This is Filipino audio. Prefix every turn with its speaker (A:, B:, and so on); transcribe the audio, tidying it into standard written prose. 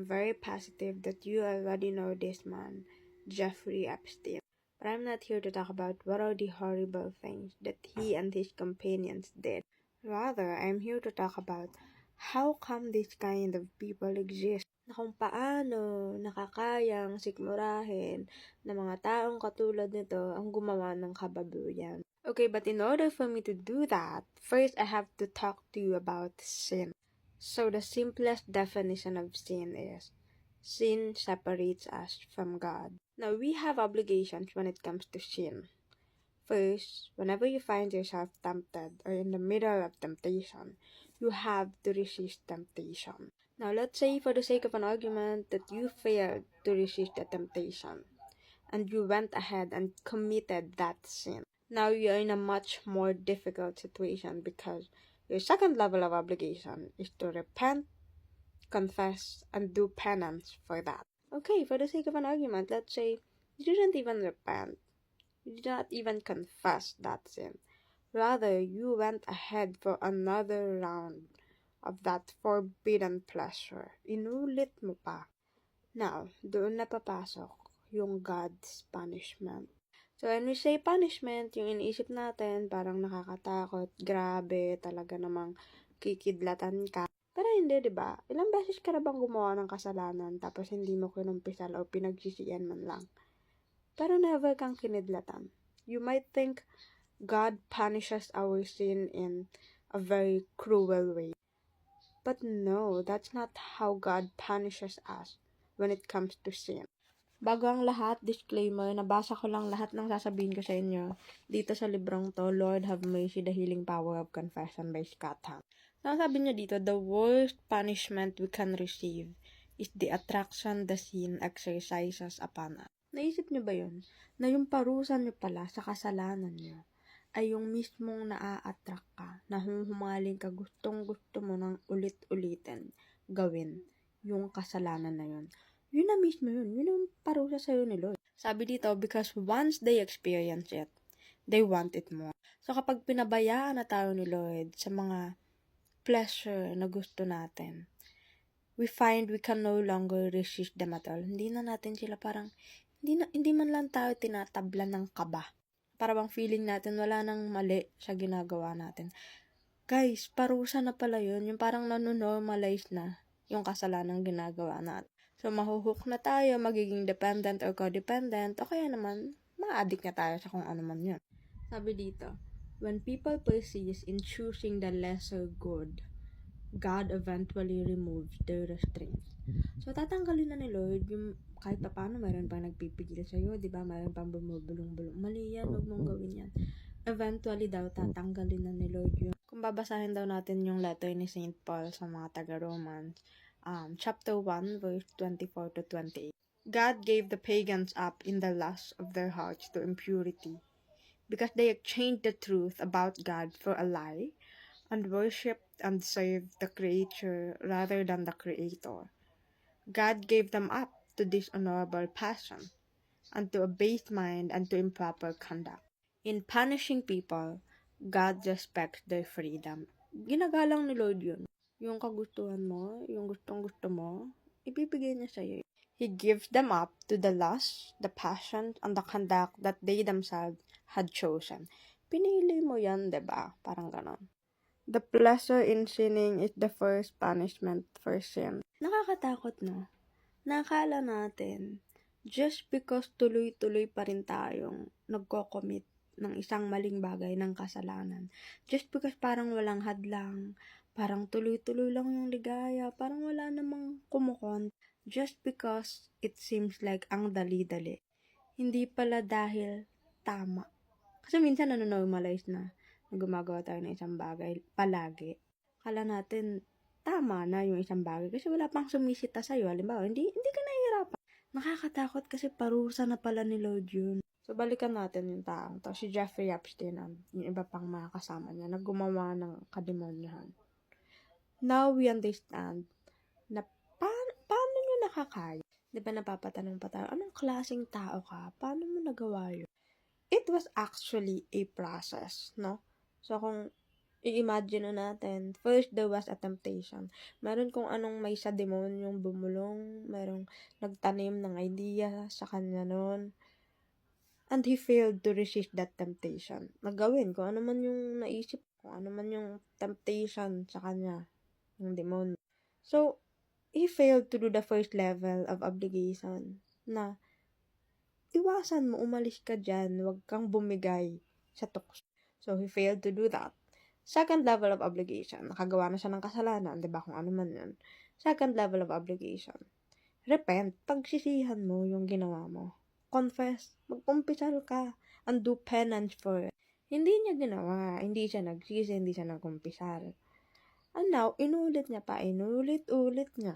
A: I'm very positive that you already know this man, Jeffrey Epstein. But I'm not here to talk about what are the horrible things that he and his companions did. Rather, I'm here to talk about how come this kind of people exist, na kung paano nakakayang sikmurahin na mga taong katulad nito ang gumawa ng kababuyan. Okay, but in order for me to do that, first I have to talk to you about sin. So the simplest definition of sin is, sin separates us from God. Now, we have obligations when it comes to sin. First, whenever you find yourself tempted or in the middle of temptation, you have to resist temptation. Now, let's say for the sake of an argument that you failed to resist the temptation and you went ahead and committed that sin. Now you're in a much more difficult situation because your second level of obligation is to repent, confess, and do penance for that. Okay, for the sake of an argument, let's say you didn't even repent. You did not even confess that sin. Rather, you went ahead for another round of that forbidden pleasure. Inulit mo pa. Now, doon na papasok yung God's punishment. So, when we say punishment, yung iniisip natin, parang nakakatakot, grabe, talaga namang kikidlatan ka. Pero hindi, di ba? Ilang beses ka na bang gumawa ng kasalanan tapos hindi mo kinumpisal o pinagsisiyan man lang? Pero never kang kinidlatan. You might think God punishes our sin in a very cruel way. But no, that's not how God punishes us when it comes to sin. Bago ang lahat, disclaimer, nabasa ko lang lahat ng sasabihin ko sa inyo dito sa librong to, Lord Have Mercy, The Healing Power of Confession by Scott Hahn. So, sabi niya dito, the worst punishment we can receive is the attraction the sin exercises upon us. Naisip niyo ba yun? Na yung parusa niyo pala sa kasalanan niyo ay yung mismong naa-attract ka, na humaling ka, gustong-gusto mo nang ulit-ulitin gawin yung kasalanan na yun. Yun na mismo yun. Yun yung parusa sa'yo ni Lord. Sabi dito, because once they experience it, they want it more. So, kapag pinabayaan na tayo ni Lord sa mga pleasure na gusto natin, we find we can no longer resist them at all. Hindi na natin sila parang, hindi man lang tayo tinatablan ng kaba. Para bang feeling natin wala nang mali sa ginagawa natin. Guys, parusa na pala yun. Yung parang nanonormalize na yung kasalanang ginagawa natin. So, mahuhook na tayo, magiging dependent or codependent, o kaya naman, ma-addict na tayo sa kung ano man yun. Sabi dito, when people persist in choosing the lesser good, God eventually removes their restraints. So, tatanggalin na ni Lord yung kahit pa paano, mayroon pang nagpipigil sa'yo, di ba? Mayroon pang bumubulong-bulong. Mali yan, huwag mong gawin yan. Eventually daw, tatanggalin na ni Lord yung, kung babasahin daw natin yung letter ni St. Paul sa mga taga-Romans, chapter 1, verse 24 to 28. God gave the pagans up in the lust of their hearts to impurity, because they exchanged the truth about God for a lie, and worshipped and served the creature rather than the Creator. God gave them up to dishonorable passion, and to a base mind, and to improper conduct. In punishing people, God respects their freedom. Ginagalang ni Lord yun. Yung kagustuhan mo, yung gustong-gusto mo, ibibigay niya sa'yo. He gives them up to the lust, the passion, and the conduct that they themselves had chosen. Pinili mo yan, diba? Parang ganon. The pleasure in sinning is the first punishment for sin. Nakakatakot, no? Nakala natin, just because tuloy-tuloy pa rin tayong nagko-commit ng isang maling bagay ng kasalanan, just because parang walang hadlang, parang tuloy-tuloy lang yung ligaya, parang wala namang kumukon, just because it seems like ang dali-dali. Hindi pala dahil tama. Kasi minsan nanonormalize na gumagawa tayo ng isang bagay palagi. Kala natin tama na yung isang bagay kasi wala pang sumisita sa'yo. Halimbawa, hindi ka nahihirapan. Nakakatakot kasi parusa na pala ni Lord yun. So, balikan natin yung taong to. Si Jeffrey Epstein, yung iba pang mga kasama niya, na gumawa ng kademonyahan. Now, we understand na paano nyo nakakaya? Di ba napapatanong pa tayo, anong klaseng tao ka? Paano mo nagawa yun? It was actually a process, no? So, kung I-imagine na natin, first there was a temptation. Meron kung anong may sa demonyong bumulong, merong nagtanim ng idea sa kanya noon. And he failed to resist that temptation. Nagawin kung ano man yung naisip, kung ano man yung temptation sa kanya, ng demonyo. So, he failed to do the first level of obligation na iwasan mo, umalis ka dyan, huwag kang bumigay sa tukso. So, he failed to do that. Second level of obligation, nakagawa na siya ng kasalanan, di ba, kung ano man yun. Second level of obligation, repent, pagsisihan mo yung ginawa mo. Confess, magkumpisal ka, and do penance for it. Hindi niya ginawa, hindi siya nagsisi, hindi siya nagkumpisal. And now, inulit niya pa, inulit-ulit niya.